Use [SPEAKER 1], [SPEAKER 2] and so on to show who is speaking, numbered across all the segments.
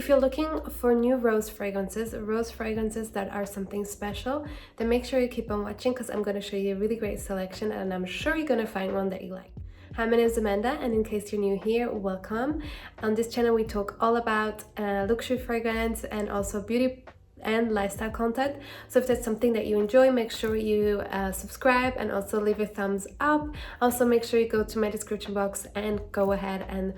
[SPEAKER 1] If you're looking for new rose fragrances that are something special, then make sure you keep on watching because I'm going to show you a really great selection and I'm sure you're going to find one that you like. Hi, my name is Amanda, and in case you're new here, welcome. On this channel we talk all about luxury fragrance and also beauty and lifestyle content. So if that's something that you enjoy, make sure you subscribe and also leave a thumbs up. Also make sure you go to my description box and go ahead and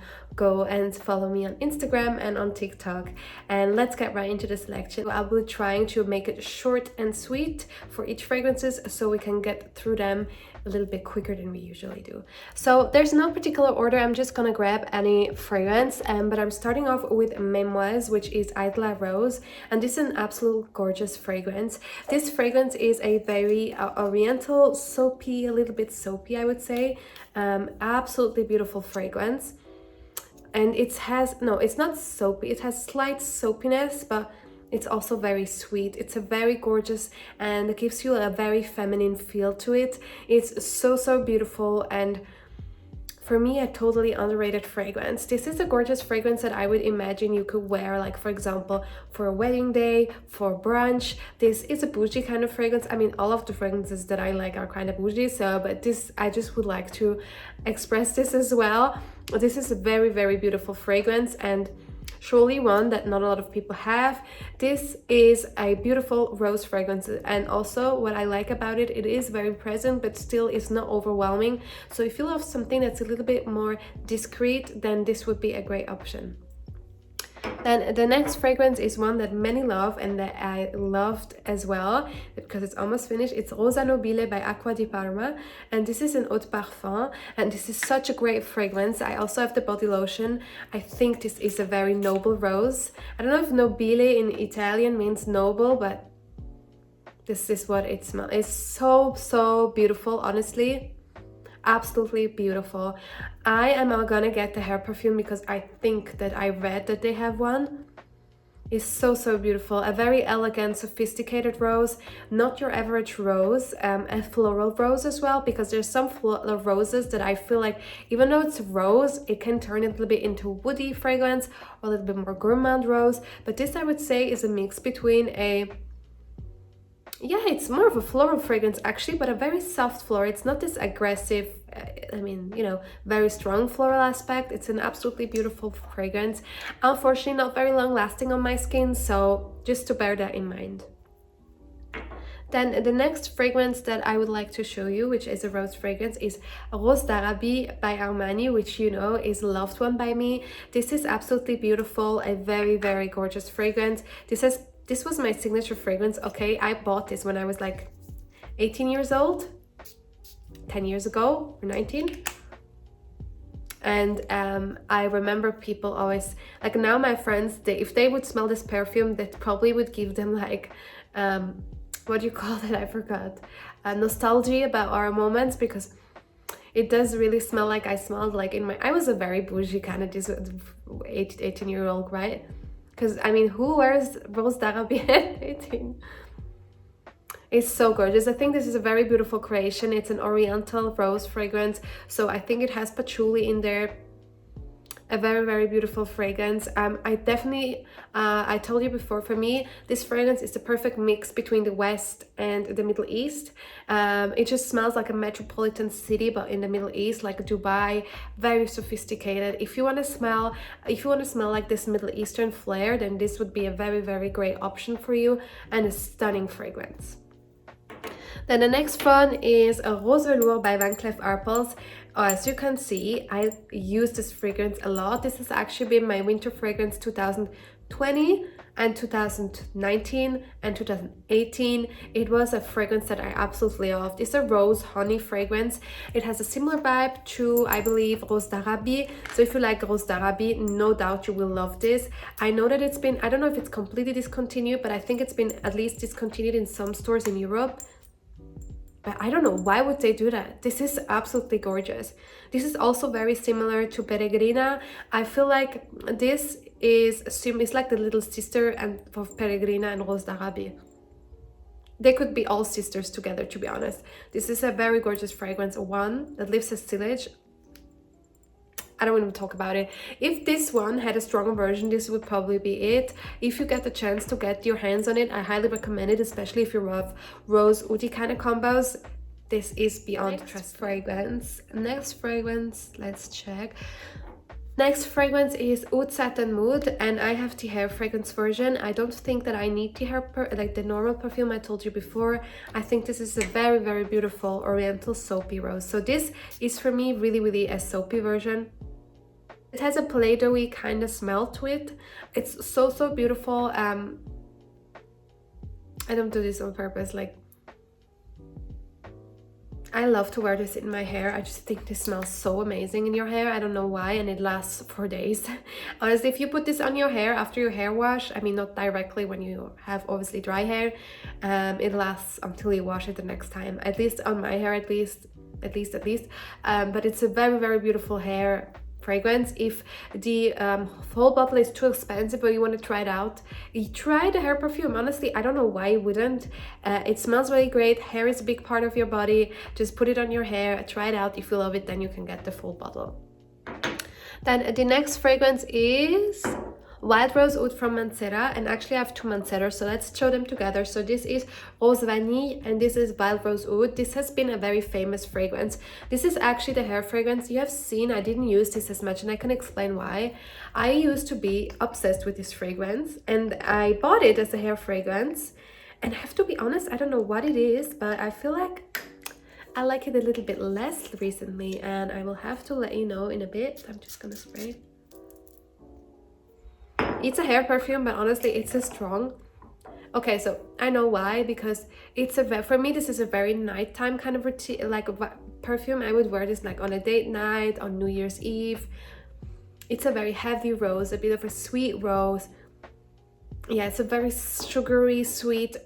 [SPEAKER 1] follow me on Instagram and on TikTok. And let's get right into the selection. I'll be trying to make it short and sweet for each fragrances so we can get through them a little bit quicker than we usually do. So there's no particular order, I'm just gonna grab any fragrance, but I'm starting off with Memoise, which is Idla Rose, and this is an absolute gorgeous fragrance. This fragrance is a very oriental, soapy, a little bit soapy I would say, absolutely beautiful fragrance. And it's not soapy, it has slight soapiness, but it's also very sweet. It's a very gorgeous and it gives you a very feminine feel to it. It's so beautiful, and for me a totally underrated fragrance. This is a gorgeous fragrance that I would imagine you could wear, like for example for a wedding day, for brunch. This is a bougie kind of fragrance. I mean, all of the fragrances that I like are kind of bougie, but this, I just would like to express this as well. This is a very beautiful fragrance and surely one that not a lot of people have. This is a beautiful rose fragrance, and also what I like about it, it is very present but still is not overwhelming. So if you love something that's a little bit more discreet, then this would be a great option. Then the next fragrance is one that many love and that I loved as well because it's almost finished. It's Rose and Oud by Acqua di Parma, and this is an eau de parfum, and this is such a great fragrance. I also have the body lotion. I think this is a very noble rose. I don't know if nobile in Italian means noble, but this is what it smells. It's so beautiful, honestly. Absolutely beautiful. I am gonna get the hair perfume because I think that I read that they have one. It's so beautiful. A very elegant, sophisticated rose, not your average rose. A floral rose as well, because there's some roses that I feel like even though it's rose, it can turn a little bit into woody fragrance or a little bit more gourmand rose. But this I would say is a mix between it's more of a floral fragrance actually, but a very soft floral. It's not this aggressive, very strong floral aspect. It's an absolutely beautiful fragrance. Unfortunately, not very long lasting on my skin, so just to bear that in mind. Then the next fragrance that I would like to show you, which is a rose fragrance, is Rose d'Arabie by Armani, which you know is a loved one by me. This is absolutely beautiful, a very gorgeous fragrance. This was my signature fragrance. Okay, I bought this when I was like 18 years old, 10 years ago, or 19. And I remember people always, like now my friends, if they would smell this perfume, that probably would give them like, what do you call that? I forgot. Nostalgia about our moments, because it does really smell like I smelled like I was a very bougie kind of 18-year-old, right? Because I mean, who wears Rose d'Arabie at 18? It's so gorgeous. I think this is a very beautiful creation. It's an oriental rose fragrance, so I think it has patchouli in there. A very beautiful fragrance. I definitely, I told you before, for me this fragrance is the perfect mix between the West and the Middle East. It just smells like a metropolitan city but in the Middle East, like Dubai. Very sophisticated. If you want to smell like this Middle Eastern flair, then this would be a very great option for you, and a stunning fragrance. Then the next one is a Rose Velours by Van Cleef Arpels. As you can see, I use this fragrance a lot. This has actually been my winter fragrance 2020 and 2019 and 2018. It was a fragrance that I absolutely loved. It's a rose honey fragrance. It has a similar vibe to, I believe, Rose d'Arabie. So if you like Rose d'Arabie, no doubt you will love this. I know that it's been, I don't know if it's completely discontinued, but I think it's been at least discontinued in some stores in Europe. But I don't know, why would they do that? This is absolutely gorgeous. This is also very similar to Peregrina. I feel like this is, it's like the little sister of Peregrina and Rose d'Arabie. They could be all sisters together, to be honest. This is a very gorgeous fragrance, one that leaves a sillage. I don't even talk about it. If this one had a stronger version, this would probably be it. If you get the chance to get your hands on it, I highly recommend it, especially if you love rose oud kind of combos. This is beyond trust. Next fragrance, let's check. Next fragrance is Oud Satin Mood, and I have the hair fragrance version. I don't think that I need the hair, like the normal perfume I told you before. I think this is a very, very beautiful oriental soapy rose. So this is for me really a soapy version. It has a Play-Doh-y kind of smell to it. It's so beautiful. I don't do this on purpose, like I love to wear this in my hair. I just think this smells so amazing in your hair. I don't know why, and it lasts for days. Honestly, if you put this on your hair after your hair wash, I mean not directly when you have obviously dry hair, it lasts until you wash it the next time. At least on my hair, at least. But it's a very beautiful hair fragrance. If the whole bottle is too expensive but you want to try it out, you try the hair perfume. Honestly, I don't know why you wouldn't. It smells really great. Hair is a big part of your body. Just put it on your hair, try it out. If you love it, then you can get the full bottle. Then the next fragrance is Wild Rose Oud from Mancera, and actually I have two Manceras, so let's show them together. So this is Rose Vanille and this is Wild Rose Oud. This has been a very famous fragrance. This is actually the hair fragrance. You have seen I didn't use this as much, and I can explain why. I used to be obsessed with this fragrance and I bought it as a hair fragrance, and I have to be honest, I don't know what it is, but I feel like I like it a little bit less recently, and I will have to let you know in a bit. I'm just gonna spray. It's a hair perfume, but honestly, it's a strong. Okay, so I know why, because it's a for me this is a very nighttime kind of routine, like a perfume. I would wear this like on a date night, on New Year's Eve. It's a very heavy rose, a bit of a sweet rose. Yeah, it's a very sugary, sweet.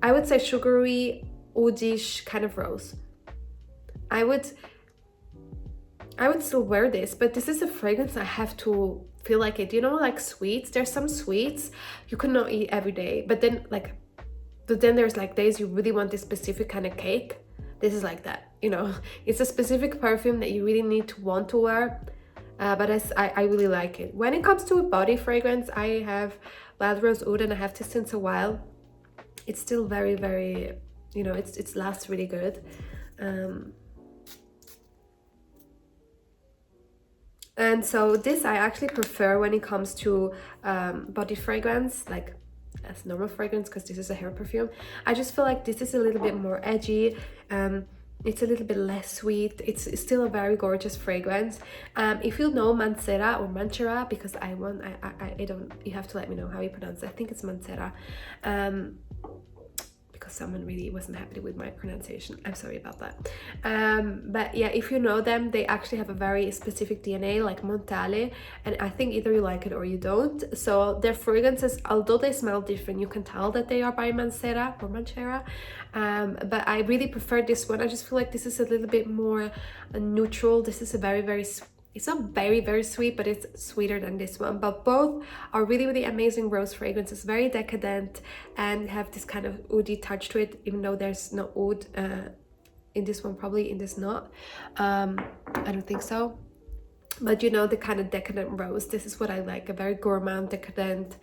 [SPEAKER 1] I would say sugary, oudish kind of rose. I would still wear this, but this is a fragrance I have to feel like it, you know, like sweets. There's some sweets you cannot eat every day, but then there's like days you really want this specific kind of cake. This is like that, you know. It's a specific perfume that you really need to want to wear, but I really like it. When it comes to a body fragrance, I have Wild Rose Oud, and I have this since a while. It's still very, you know, it lasts really good. And so this I actually prefer when it comes to body fragrance, like as normal fragrance, because this is a hair perfume. I just feel like this is a little bit more edgy. It's a little bit less sweet. It's still a very gorgeous fragrance. If you know Mancera or Mancera, because I don't, you have to let me know how you pronounce it. I think it's Mancera. Because someone really wasn't happy with my pronunciation. I'm sorry about that. But yeah, if you know them, they actually have a very specific DNA, like Montale, and I think either you like it or you don't. So their fragrances, although they smell different, you can tell that they are by Mancera or Mancera. But I really prefer this one. I just feel like this is a little bit more neutral. This is a very it's not very sweet, but it's sweeter than this one. But both are really amazing rose fragrances, very decadent, and have this kind of oudy touch to it, even though there's no oud in this one, probably in this not. I don't think so. But you know, the kind of decadent rose, this is what I like, a very gourmand, decadent,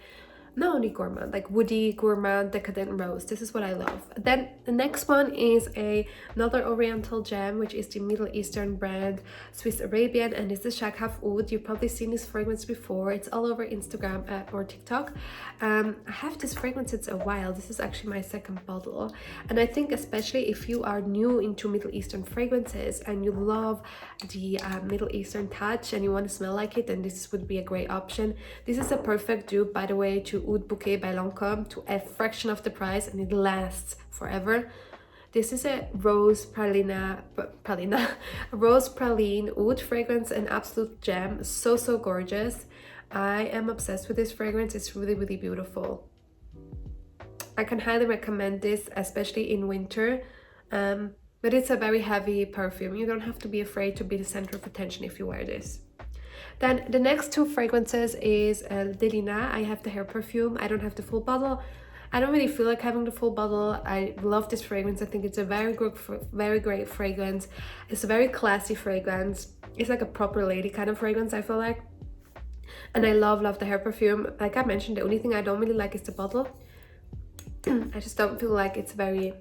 [SPEAKER 1] not only gourmand, like woody, gourmand, decadent rose. This is what I love. Then the next one is another oriental gem, which is the Middle Eastern brand Swiss Arabian, and it's the Shaghaf Oud. You've probably seen this fragrance before. It's all over Instagram or TikTok. I have this fragrance since a while. This is actually my second bottle, and I think especially if you are new into Middle Eastern fragrances and you love the Middle Eastern touch and you want to smell like it, then this would be a great option. This is a perfect dupe, by the way, to Oud Bouquet by Lancôme, to a fraction of the price, and it lasts forever. This is a rose praline oud fragrance, an absolute gem. So gorgeous. I am obsessed with this fragrance. It's really beautiful. I can highly recommend this, especially in winter. But it's a very heavy perfume. You don't have to be afraid to be the center of attention if you wear this. Then the next two fragrances is Delina. I have the hair perfume. I don't have the full bottle. I don't really feel like having the full bottle. I love this fragrance. I think it's a very good, very great fragrance. It's a very classy fragrance. It's like a proper lady kind of fragrance, I feel like. And I love the hair perfume. Like I mentioned, the only thing I don't really like is the bottle. I just don't feel like it's very...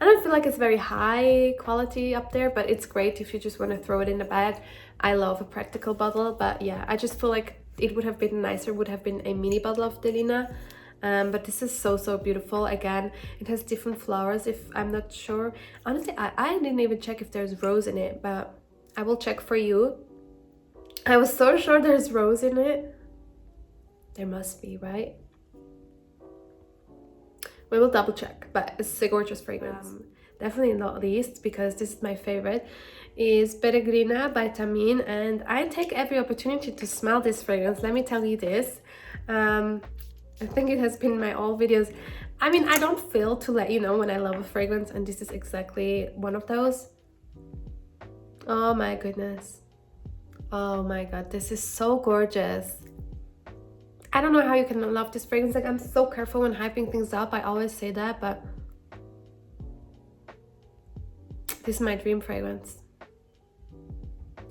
[SPEAKER 1] I don't feel like it's very high quality up there, but it's great if you just want to throw it in the bag. I love a practical bottle, but yeah, I just feel like it would have been nicer, would have been a mini bottle of Delina. But this is so beautiful. Again, it has different flowers, if I'm not sure. Honestly, I didn't even check if there's rose in it, but I will check for you. I was so sure there's rose in it. There must be, right? We will double check, but it's a gorgeous fragrance. Definitely not least, because this is my favorite, is Peregrina by Tamin, and I take every opportunity to smell this fragrance. Let me tell you this. I think it has been in my all videos. I mean, I don't fail to let you know when I love a fragrance, and this is exactly one of those. Oh my goodness. Oh my god, this is so gorgeous. I don't know how you can love this fragrance. Like, I'm so careful when hyping things up. I always say that, but this is my dream fragrance.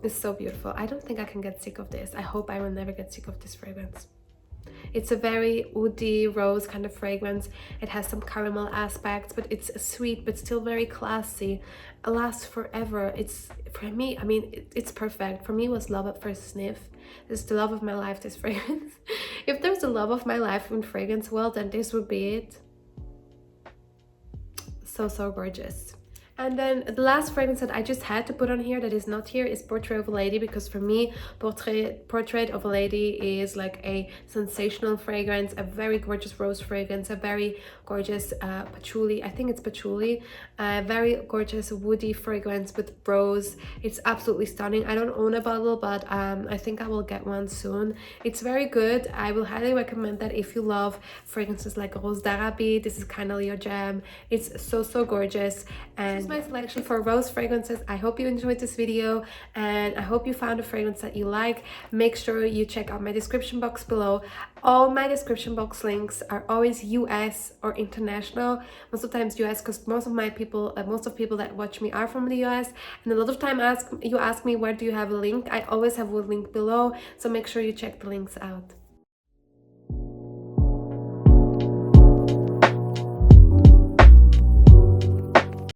[SPEAKER 1] It's so beautiful. I don't think I can get sick of this. I hope I will never get sick of this fragrance. It's a very woody rose kind of fragrance. It has some caramel aspects, but it's sweet but still very classy. It lasts forever. It's, for me, I mean, it's perfect. For me, it was love at first sniff. It's the love of my life, this fragrance. If there's the love of my life in fragrance, well, then this would be it. So gorgeous. And then the last fragrance that I just had to put on here that is not here is Portrait of a Lady, because for me, Portrait of a Lady is like a sensational fragrance, a very gorgeous rose fragrance, a very gorgeous patchouli, I think it's patchouli, a very gorgeous woody fragrance with rose. It's absolutely stunning. I don't own a bottle, but I think I will get one soon. It's very good. I will highly recommend that if you love fragrances like Rose d'Arabie. This is kind of your jam. It's so gorgeous. And my selection for rose fragrances. I hope you enjoyed this video, and I hope you found a fragrance that you like. Make sure you check out my description box below. All my description box links are always US or international. Most of the times US, because most of people that watch me are from the US, and a lot of time you ask me, where do you have a link? I always have a link below, so make sure you check the links out.